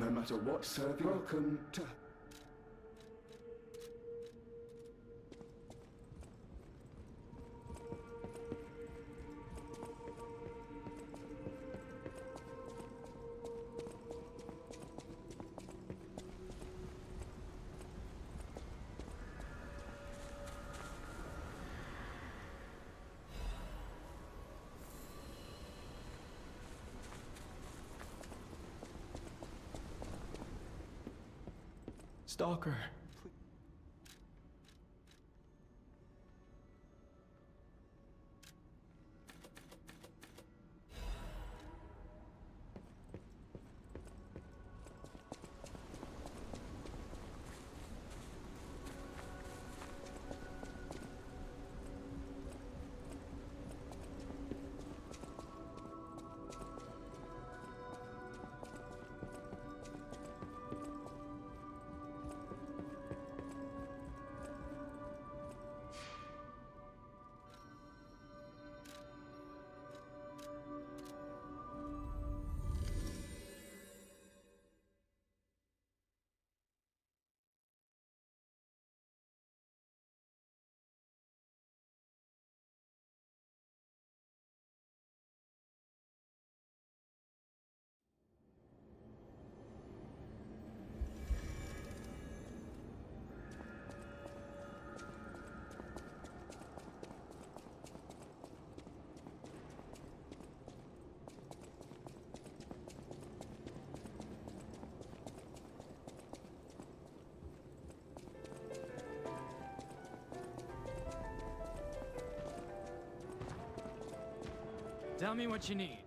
No matter what serving. Welcome to. Stalker. Tell me what you need.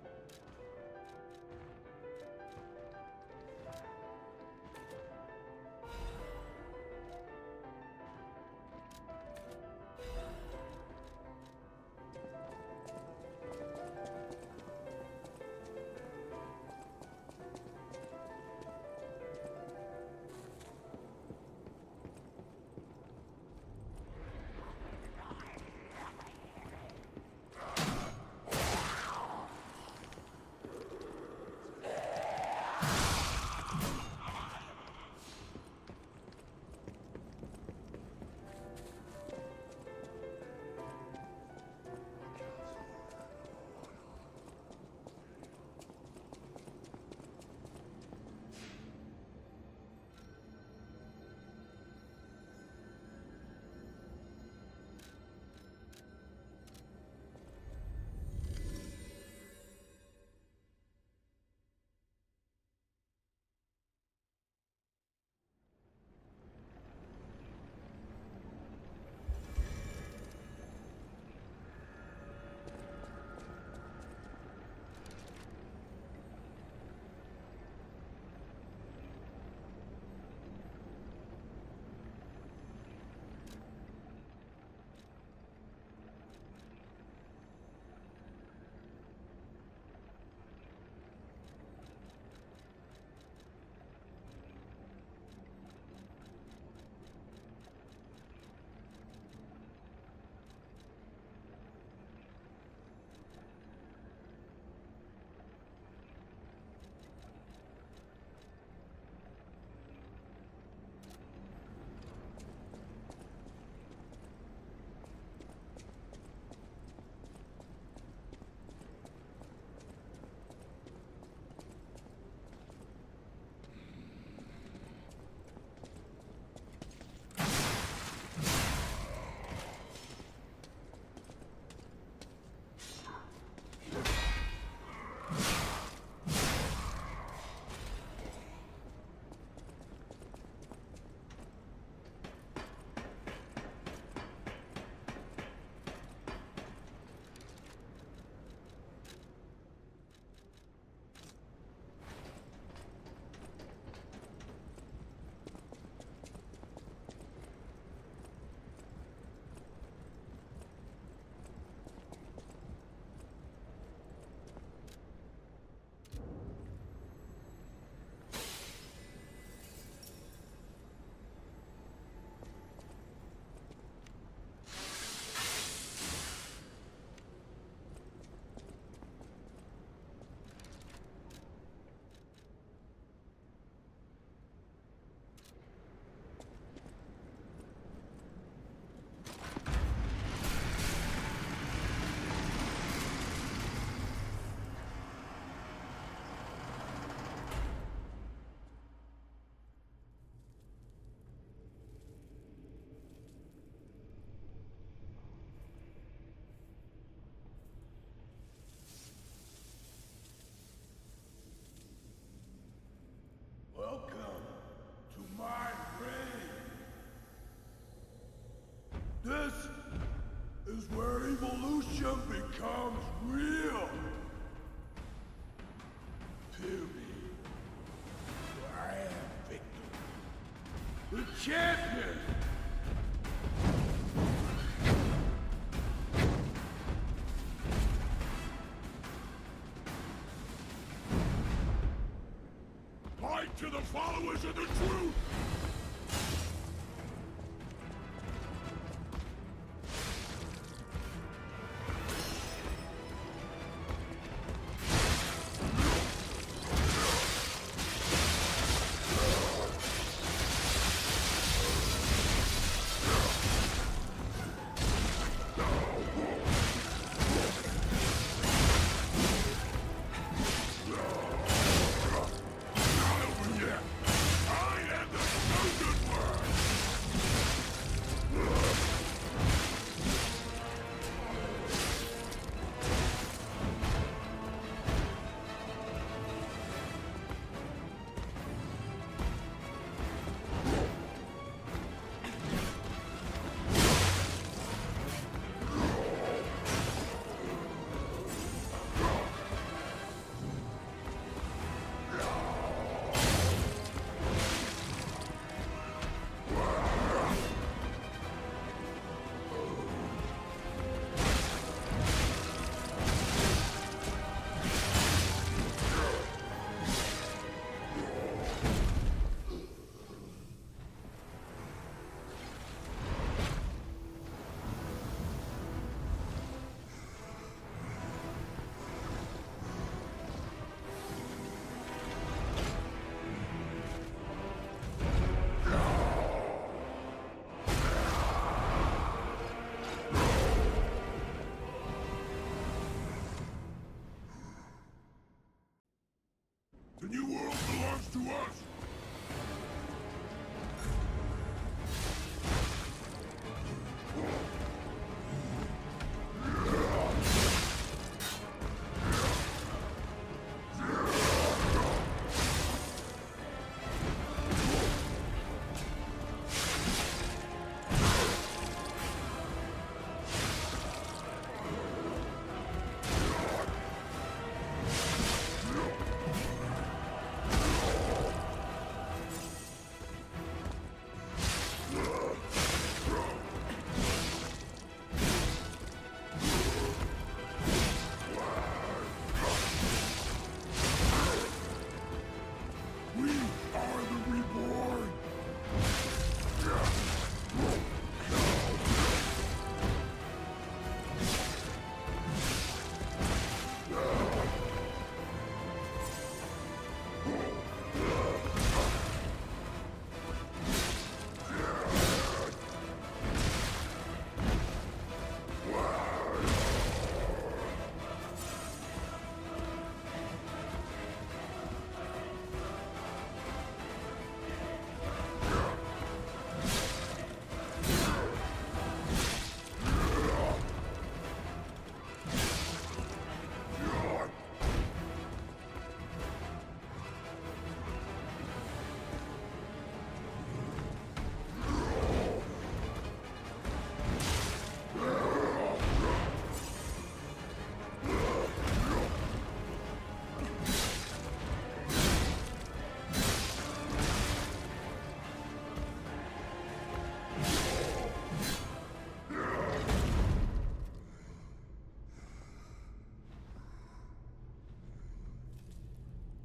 the champion! Fight to the followers of the truth! The new world belongs to us! We are the reborn!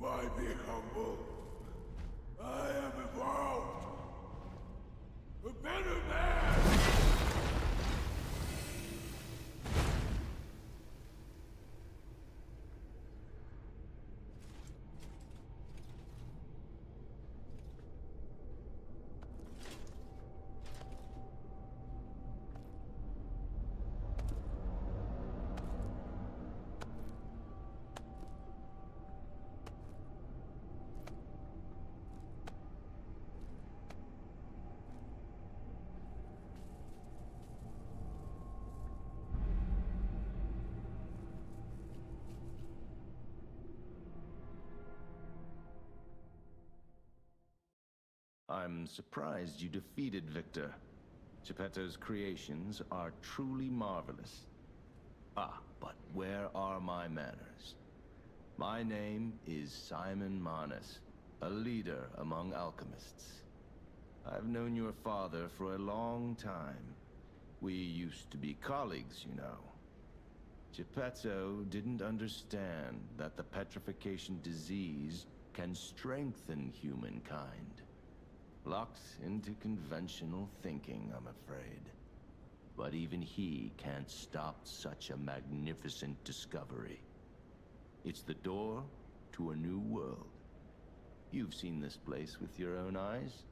Why be humble? I am evolved! A better man! I'm surprised you defeated Victor. Geppetto's creations are truly marvelous. Ah, but where are my manners? My name is Simon Manus, a leader among alchemists. I've known your father for a long time. We used to be colleagues, you know. Geppetto didn't understand that the petrification disease can strengthen humankind. Locked into conventional thinking, I'm afraid. But even he can't stop such a magnificent discovery. It's the door to a new world. You've seen this place with your own eyes.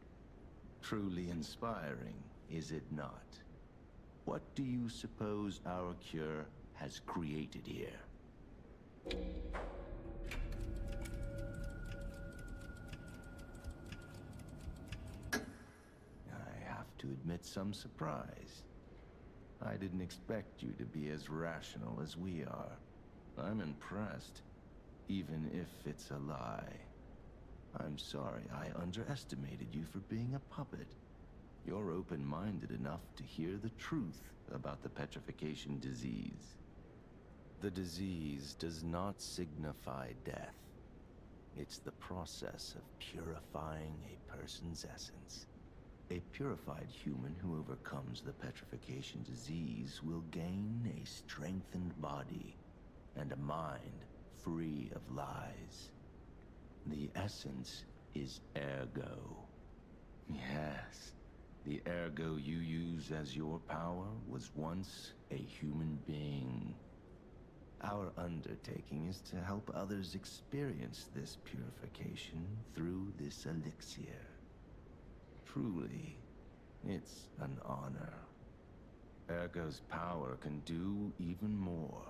Truly inspiring, is it not? What do you suppose our cure has created here? I have to admit some surprise. I didn't expect you to be as rational as we are. I'm impressed, even if it's a lie. I'm sorry I underestimated you for being a puppet. You're open-minded enough to hear the truth about the petrification disease. The disease does not signify death. It's the process of purifying a person's essence. A purified human who overcomes the petrification disease will gain a strengthened body and a mind free of lies. The essence is ergo. Yes, the ergo you use as your power was once a human being. Our undertaking is to help others experience this purification through this elixir. Truly, it's an honor. Ergo's power can do even more.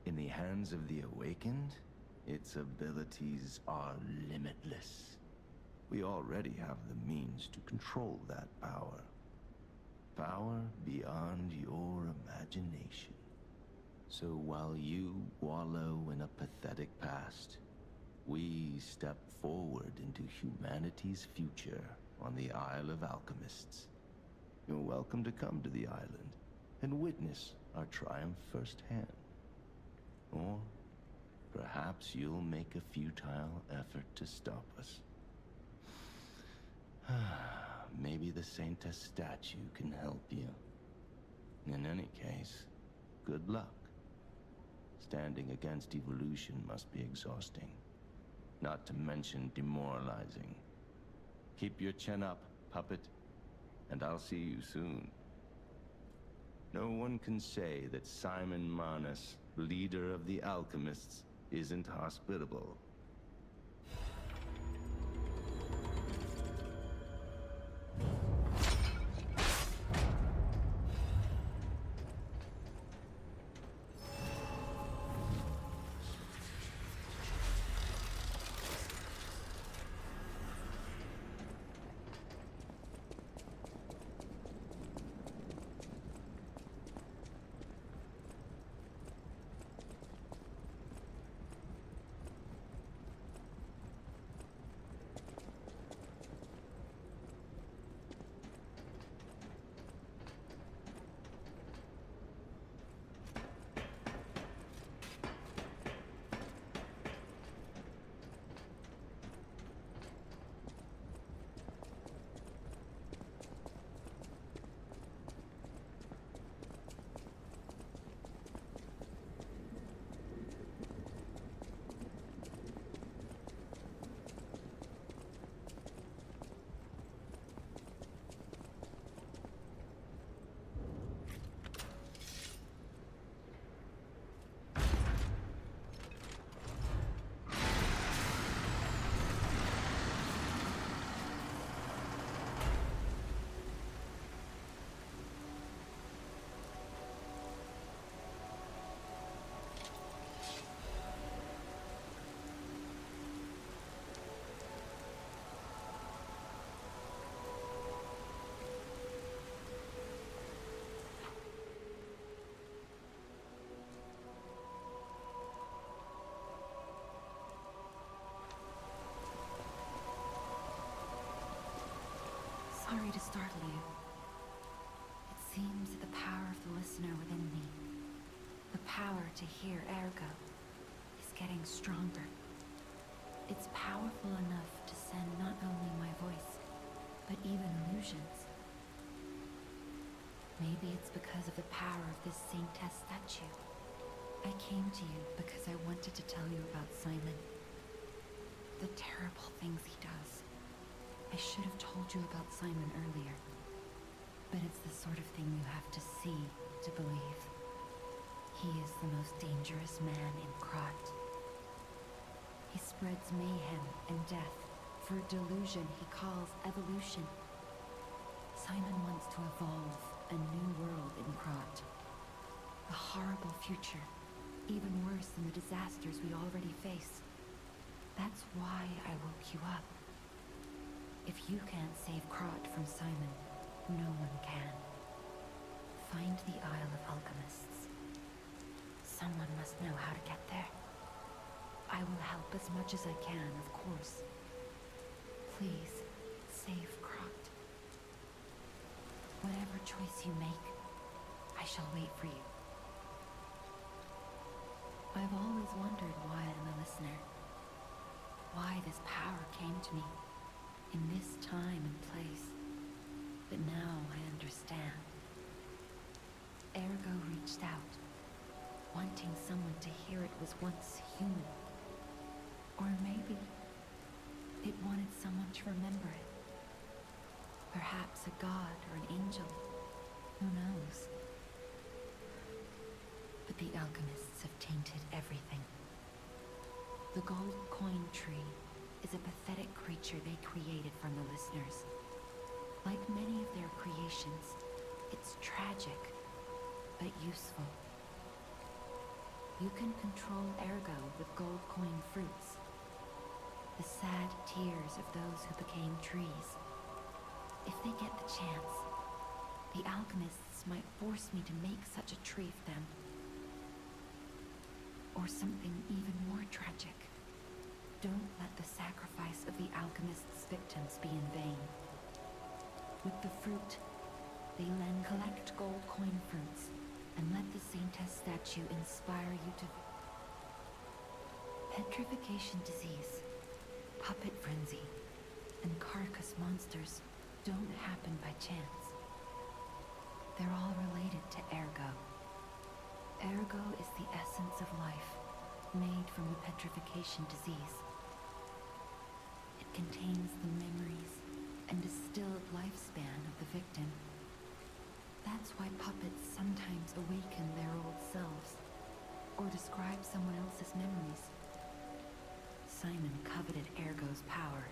In the hands of the awakened, its abilities are limitless. We already have the means to control that power. Power beyond your imagination. So while you wallow in a pathetic past, we step forward into humanity's future on the Isle of Alchemists. You're welcome to come to the island and witness our triumph firsthand. Or perhaps you'll make a futile effort to stop us. Maybe the Saintess statue can help you. In any case, good luck. Standing against evolution must be exhausting, not to mention demoralizing. Keep your chin up, puppet, and I'll see you soon. No one can say that Simon Manus, leader of the alchemists, isn't hospitable. Sorry to startle you. It seems that the power of the listener within me, the power to hear ergo, is getting stronger. It's powerful enough to send not only my voice, but even illusions. Maybe it's because of the power of this saintess statue. I came to you because I wanted to tell you about Simon. The terrible things he does. I should have told you about Simon earlier. But it's the sort of thing you have to see to believe. He is the most dangerous man in Krat. He spreads mayhem and death for a delusion he calls evolution. Simon wants to evolve a new world in Krat. A horrible future, even worse than the disasters we already face. That's why I woke you up. If you can't save Krat from Simon, no one can. Find the Isle of Alchemists. Someone must know how to get there. I will help as much as I can, of course. Please, save Krat. Whatever choice you make, I shall wait for you. I've always wondered why I'm a listener. Why this power came to me, in this time and place. But now I understand. Ergo reached out, wanting someone to hear it was once human. Or maybe it wanted someone to remember it. Perhaps a god or an angel. Who knows? But the alchemists have tainted everything. The gold coin tree is a pathetic creature they created from the listeners. Like many of their creations, it's tragic, but useful. You can control Ergo with gold coin fruits. The sad tears of those who became trees. If they get the chance, the alchemists might force me to make such a tree for them. Or something even more tragic. Don't let the sacrifice of the alchemists' victims be in vain. With the fruit, they then collect gold coin fruits and let the saintess statue inspire you to... Petrification disease, puppet frenzy, and carcass monsters don't happen by chance. They're all related to Ergo. Ergo is the essence of life, made from the petrification disease. It contains the memories and distilled lifespan of the victim. That's why puppets sometimes awaken their old selves, or describe someone else's memories. Simon coveted Ergo's power,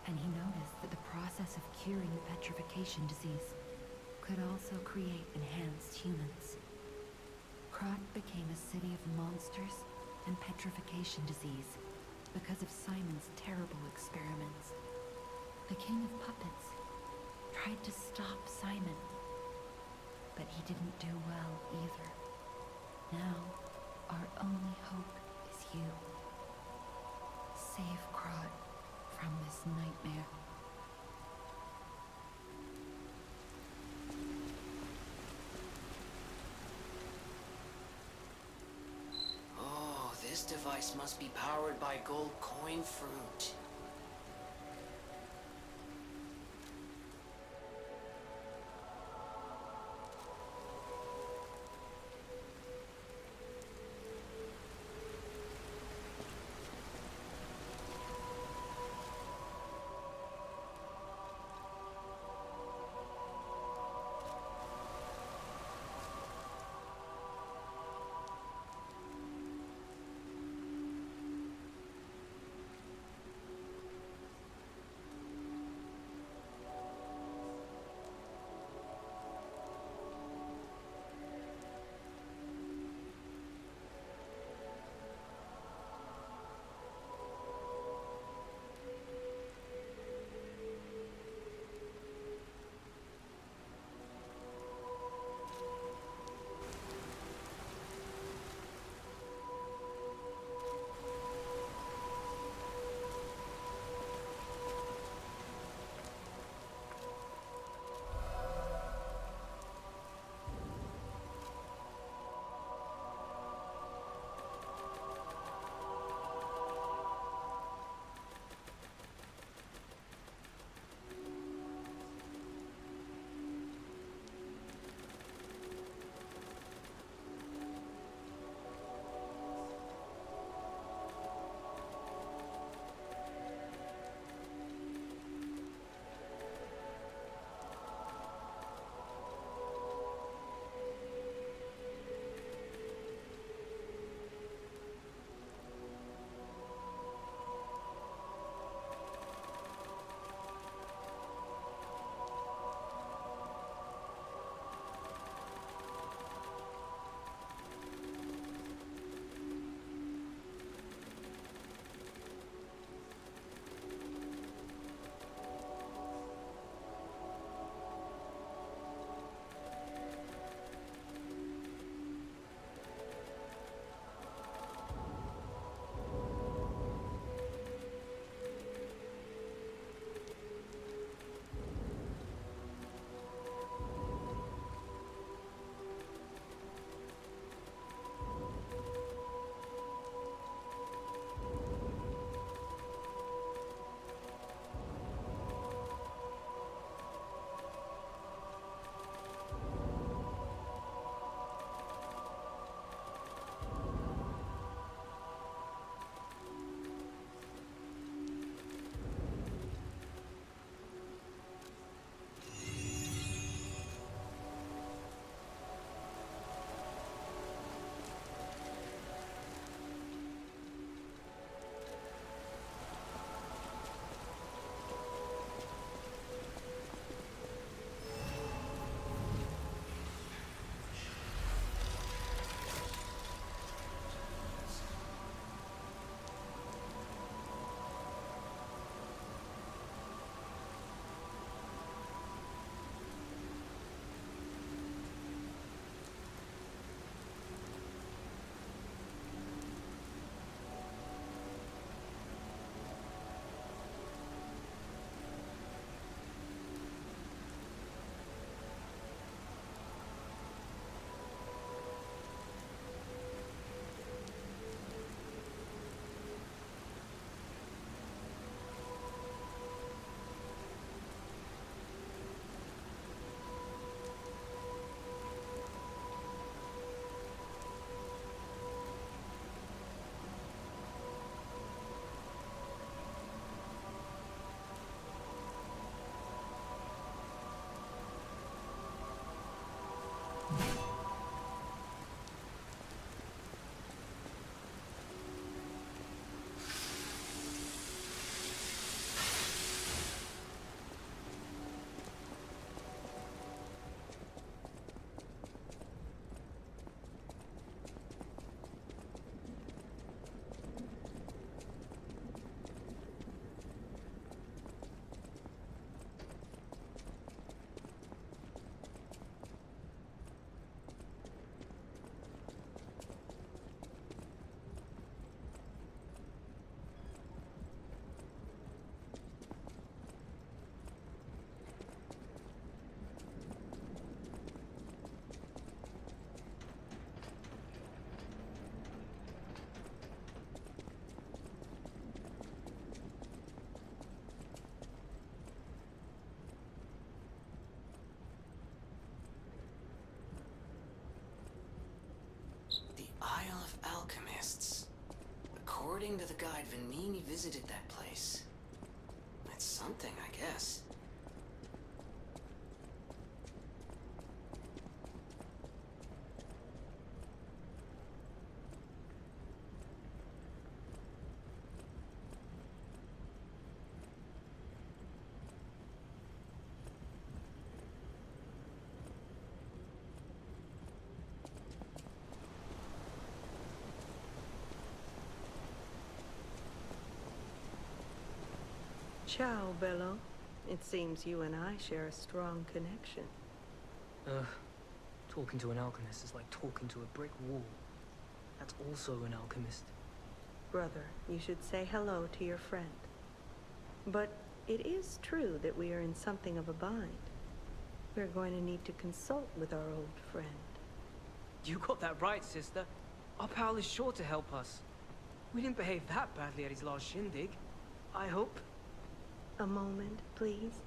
and he noticed that the process of curing the petrification disease could also create enhanced humans. Krat became a city of monsters and petrification disease because of Simon's terrible experiments. The king of puppets tried to stop Simon, but he didn't do well either. Now, our only hope is you. Save Krat from this nightmare. Oh, this device must be powered by gold coin fruit. According to the guide, Venini visited that place. That's something, I guess. Ciao, Bello. It seems you and I share a strong connection. Talking to an alchemist is like talking to a brick wall. That's also an alchemist. Brother, you should say hello to your friend. But it is true that we are in something of a bind. We're going to need to consult with our old friend. You got that right, sister. Our pal is sure to help us. We didn't behave that badly at his last shindig. I hope. A moment, please.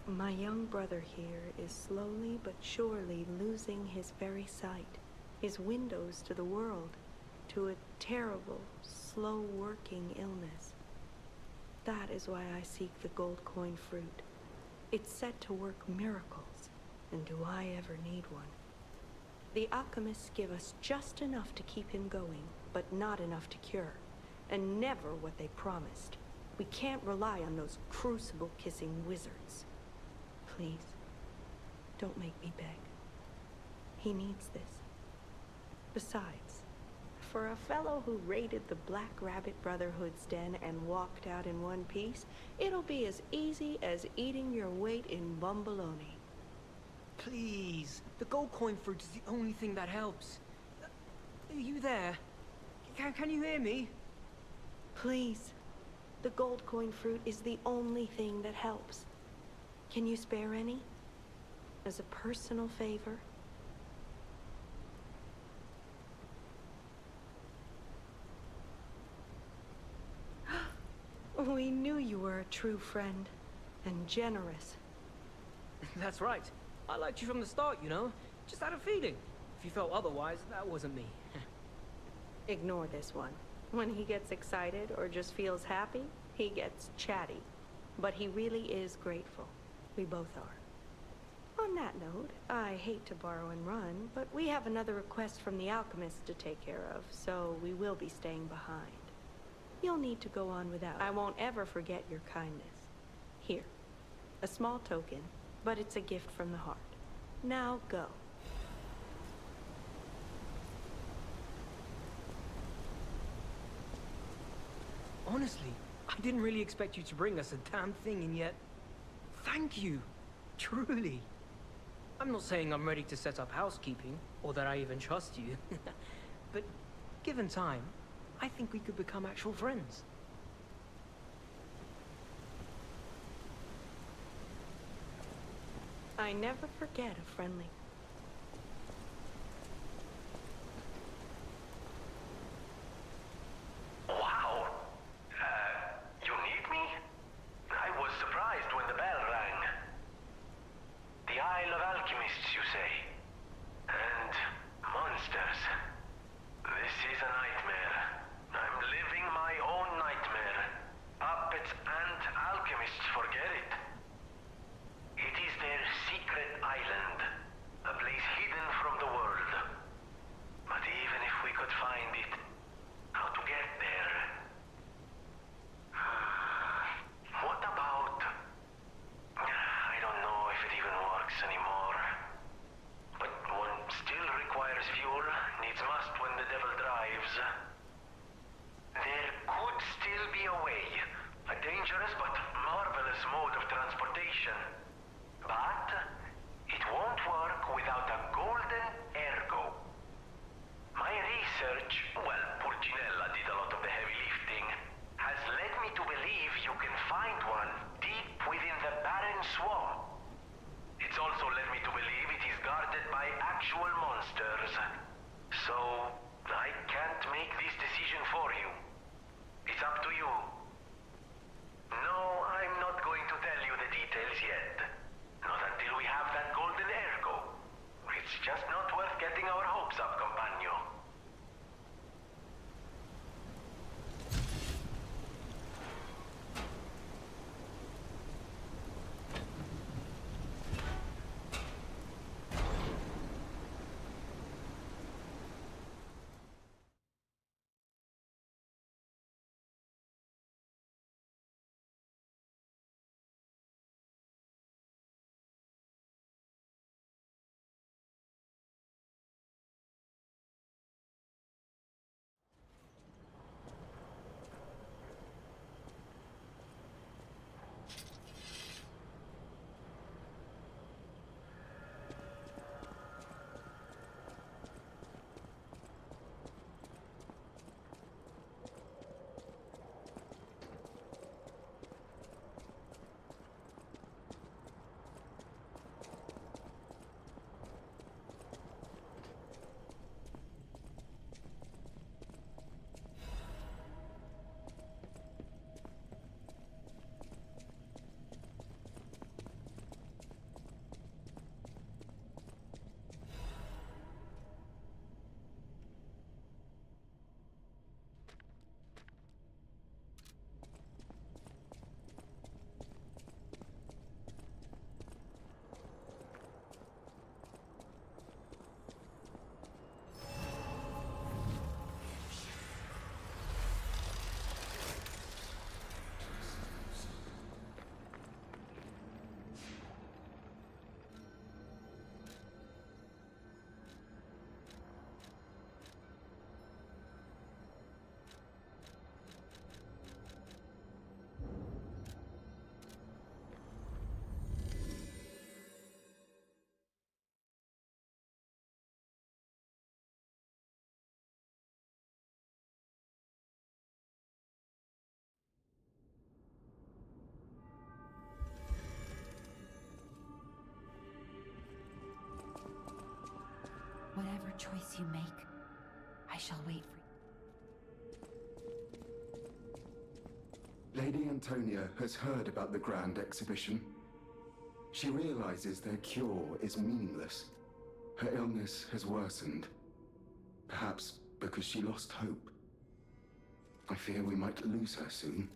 My young brother here is slowly but surely losing his very sight, his windows to the world, to a terrible, slow-working illness. That is why I seek the gold coin fruit. It's said to work miracles, and do I ever need one? The alchemists give us just enough to keep him going, but not enough to cure, and never what they promised. We can't rely on those crucible-kissing wizards. Please, don't make me beg. He needs this. Besides, for a fellow who raided the Black Rabbit Brotherhood's den and walked out in one piece, it'll be as easy as eating your weight in bumbaloni. Please. The gold coin fruit is the only thing that helps. Are you there? Can you hear me? Please. The gold coin fruit is the only thing that helps. Can you spare any? As a personal favor? We knew you were a true friend, and generous. That's right. I liked you from the start, you know? Just had a feeling. If you felt otherwise, that wasn't me. Ignore this one. When he gets excited or just feels happy, he gets chatty. But he really is grateful. We both are. On that note, I hate to borrow and run, but we have another request from the alchemist to take care of, so we will be staying behind. You'll need to go on without. I won't ever forget your kindness. Here, a small token, but it's a gift from the heart. Now go. Honestly, I didn't really expect you to bring us a damn thing, and yet... Thank you. Truly. I'm not saying I'm ready to set up housekeeping, or that I even trust you. But given time, I think we could become actual friends. I never forget a friendly... Wow! You need me? I was surprised when the bell rang. The Isle of Alchemists, you say? And monsters. This is a nightmare. I'm living my own nightmare. Puppets and alchemists forget it. It is their secret island, a place hidden from the world. But even if we could find it, how to get there? What about... I don't know if it even works anymore. But one still requires fuel, needs must when the devil drives. There could still be a way, a dangerous but marvelous mode of transportation. But it won't work without a golden ergo. My research, well, Purcinella did a lot of the heavy lifting, has led me to believe you can find one deep within the barren swamp. It's also led me to believe it is guarded by actual monsters. So, I can't make this decision for you. It's up to you. No, I'm not going to tell you the details yet. Not until we have that golden ergo. It's just not worth getting our hopes up, compagno. choice you make, I shall wait for you. Lady Antonia has heard about the grand exhibition. She realizes their cure is meaningless. Her illness has worsened. Perhaps because she lost hope. I fear we might lose her soon.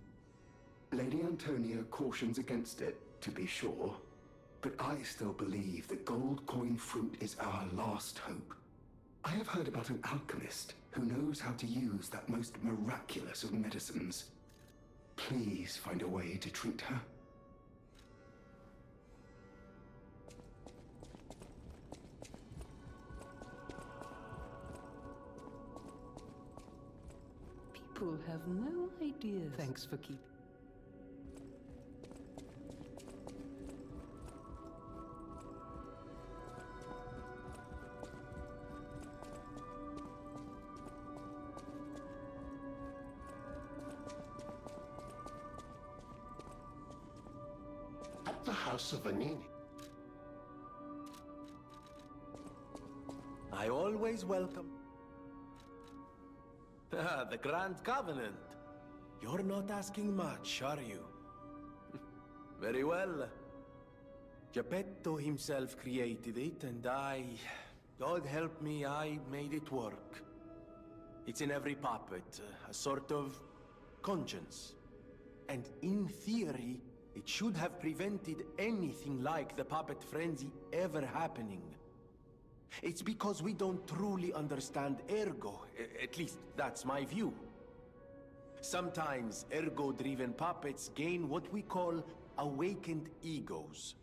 Lady Antonia cautions against it, to be sure. But I still believe the gold coin fruit is our last hope. I have heard about an alchemist who knows how to use that most miraculous of medicines. Please find a way to treat her. People have no idea. Thanks for keeping. At the House of Anini. I always welcome. Ah, the Grand Covenant. You're not asking much, are you? Very well. Geppetto himself created it, and God help me, I made it work. It's in every puppet, a sort of conscience. And in theory, it should have prevented anything like the puppet frenzy ever happening. It's because we don't truly understand ergo. At least, that's my view. Sometimes ergo-driven puppets gain what we call awakened egos.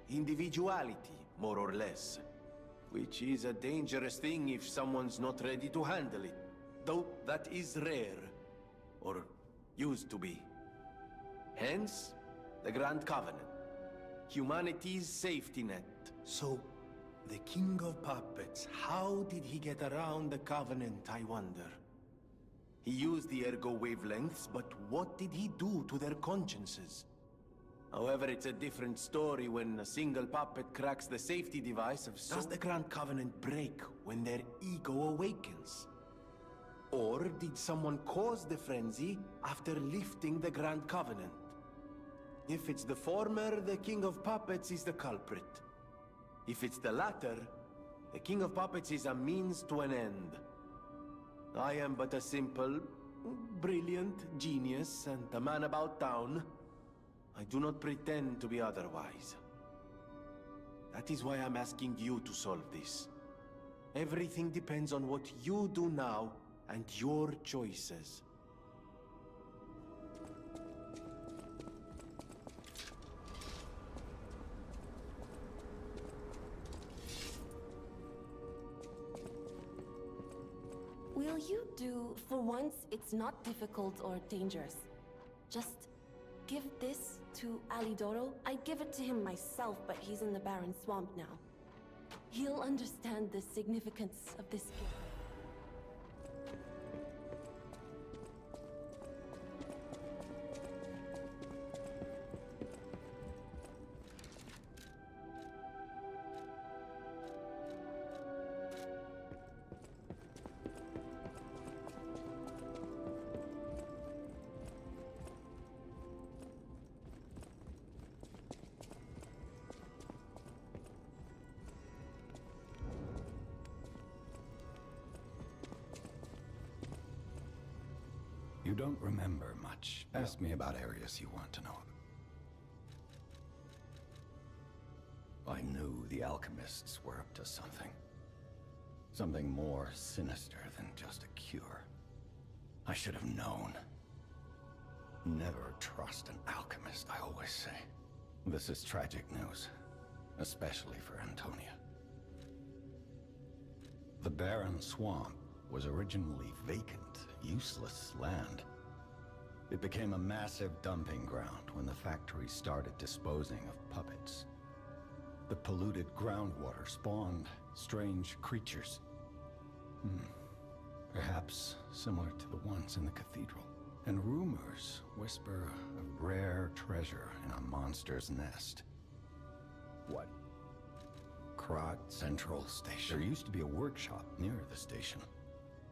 Individuality, more or less. Which is a dangerous thing if someone's not ready to handle it. Though that is rare. Or used to be. Hence, the Grand Covenant. Humanity's safety net. So, the King of Puppets, how did he get around the Covenant, I wonder? He used the ergo wavelengths, but what did he do to their consciences? However, it's a different story when a single puppet cracks the safety device of Does the Grand Covenant break when their ego awakens? Or did someone cause the frenzy after lifting the Grand Covenant? If it's the former, the King of Puppets is the culprit. If it's the latter, the King of Puppets is a means to an end. I am but a simple, brilliant genius and a man about town. I do not pretend to be otherwise. That is why I'm asking you to solve this. Everything depends on what you do now and your choices. Will you do, for once, it's not difficult or dangerous. Just give this to Alidoro. I'd give it to him myself, but he's in the Barren Swamp now. He'll understand the significance of this gift. You don't remember much. Ask me about areas you want to know. I knew the alchemists were up to something. Something more sinister than just a cure. I should have known. Never trust an alchemist, I always say. This is tragic news, especially for Antonia. The Barren Swamp was originally vacant, useless land. It became a massive dumping ground when the factory started disposing of puppets. The polluted groundwater spawned strange creatures. Perhaps similar to the ones in the cathedral. And rumors whisper of rare treasure in a monster's nest. What Krat Central Station. There used to be a workshop near the station.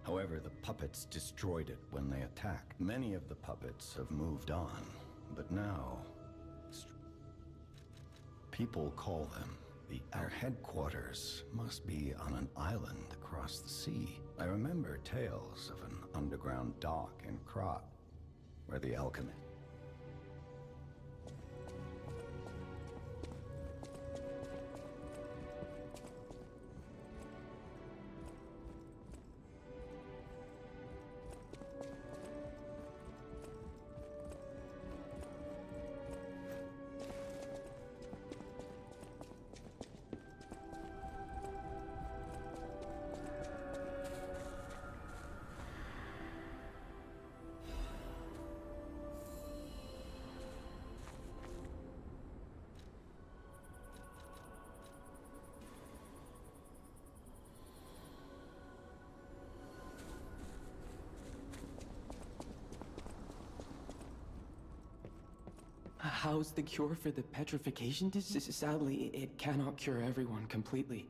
However, the puppets destroyed it when they attacked. Many of the puppets have moved on, but now people call them their headquarters must be on an island across the sea. I remember tales of an underground dock in Krat, where the alchemist... How's the cure for the petrification disease? Sadly, it cannot cure everyone completely.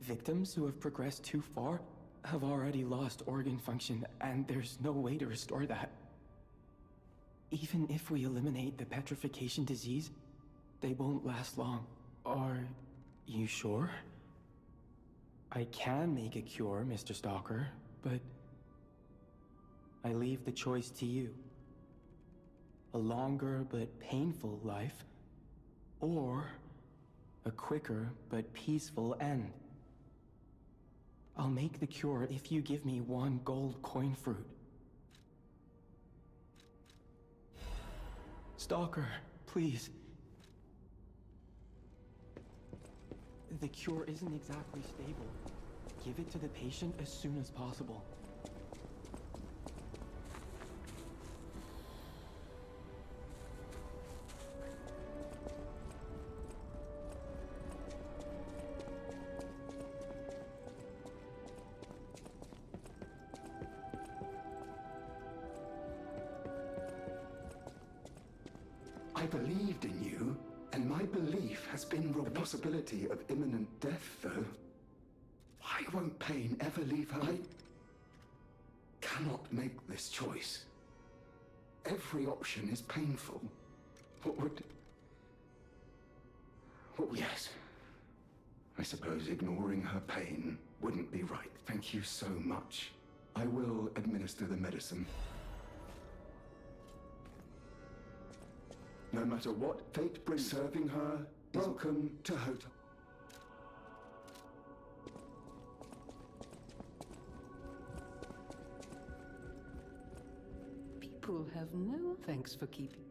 Victims who have progressed too far have already lost organ function, and there's no way to restore that. Even if we eliminate the petrification disease, they won't last long. Are you sure? I can make a cure, Mr. Stalker, but I leave the choice to you. A longer but painful life, or a quicker but peaceful end. I'll make the cure if you give me 1 gold coin fruit. Stalker, please. The cure isn't exactly stable. Give it to the patient as soon as possible. I believed in you, and my belief has been the possibility of imminent death, though. Why won't pain ever leave her? I cannot make this choice. Every option is painful. What would... Yes. I suppose ignoring her pain wouldn't be right. Thank you so much. I will administer the medicine. No matter what fate brings, serving her, welcome to Hotel. People have no thanks for keeping.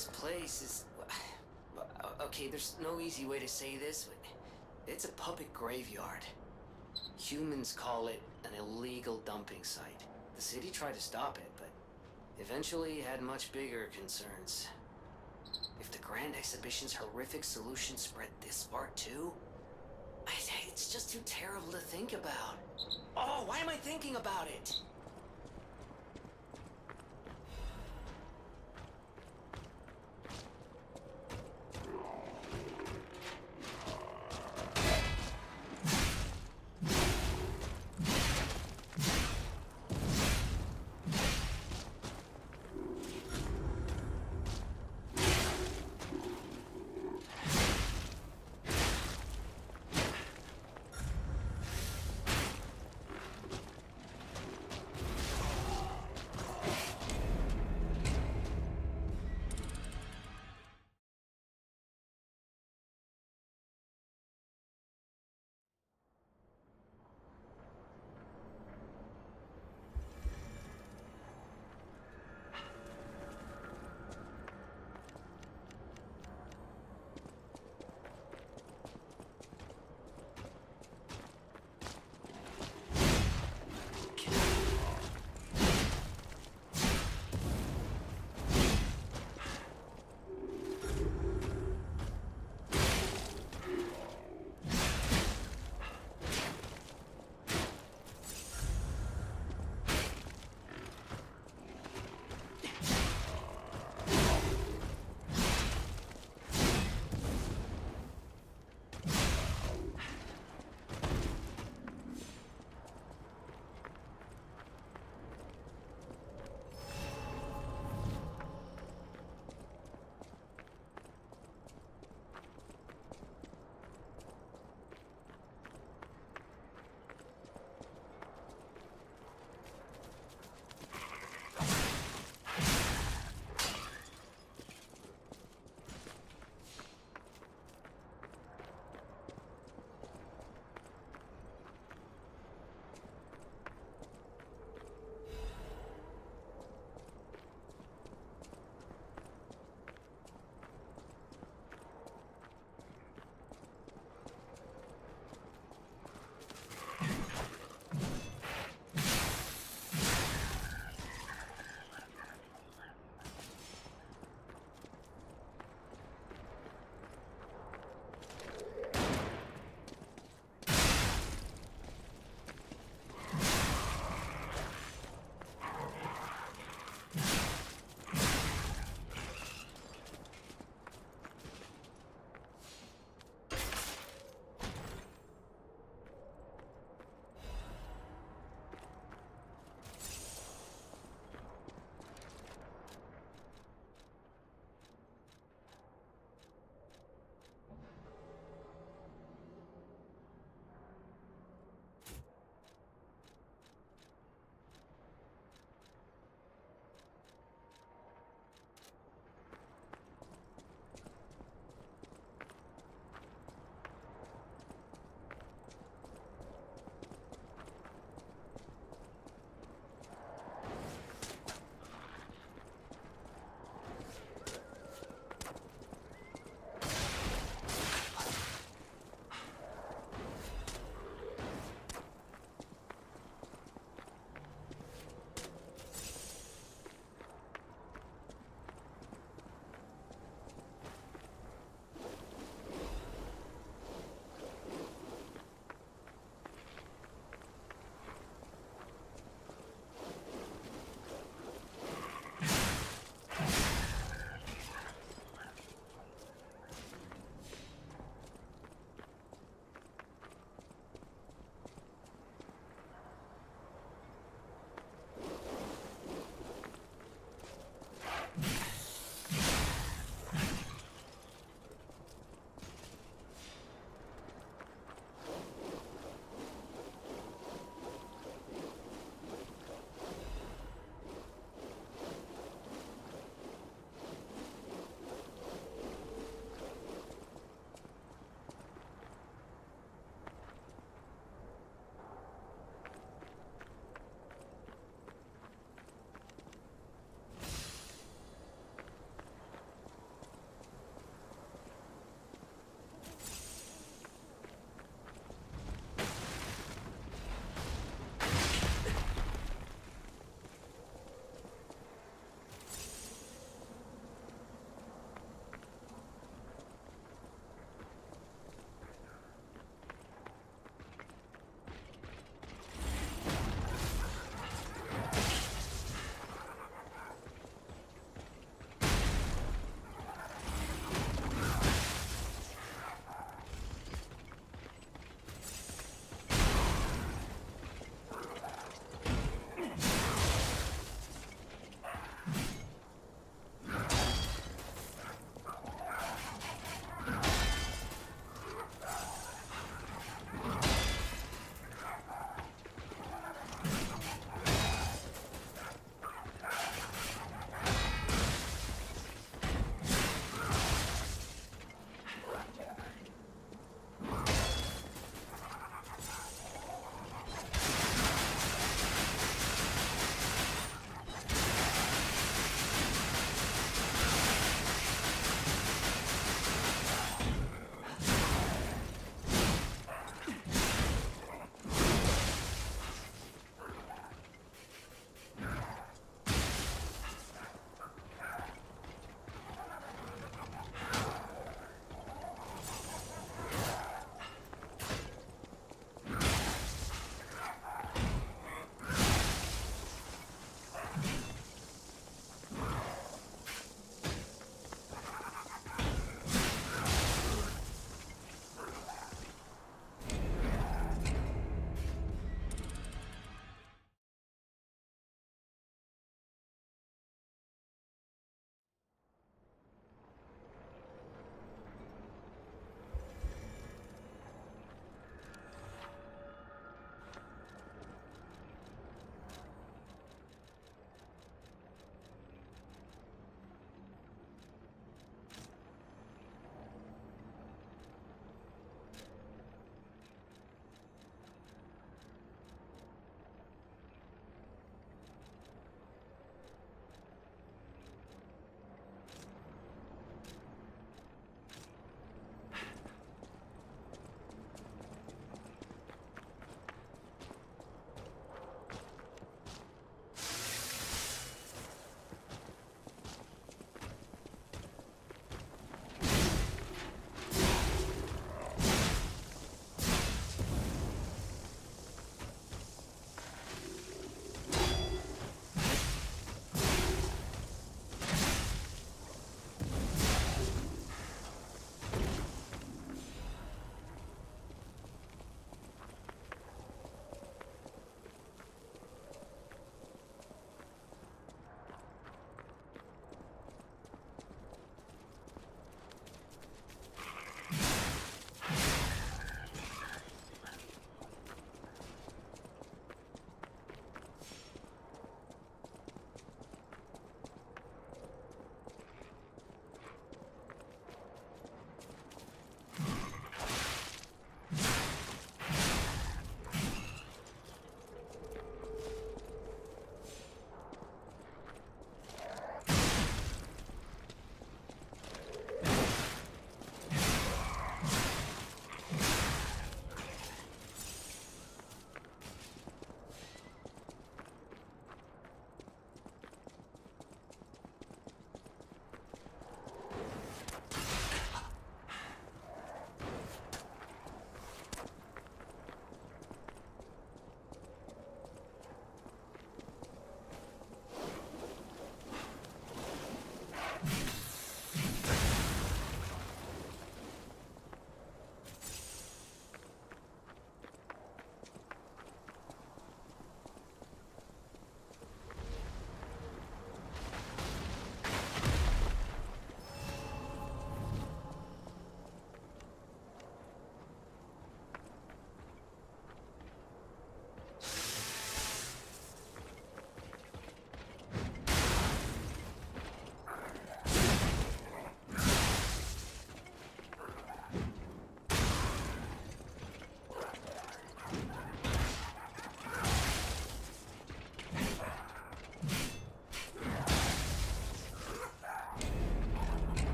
This place is... Okay, there's no easy way to say this, but it's a puppet graveyard. Humans call it an illegal dumping site. The city tried to stop it, but eventually had much bigger concerns. If the Grand Exhibition's horrific solution spread this far too, it's just too terrible to think about. Oh, why am I thinking about it?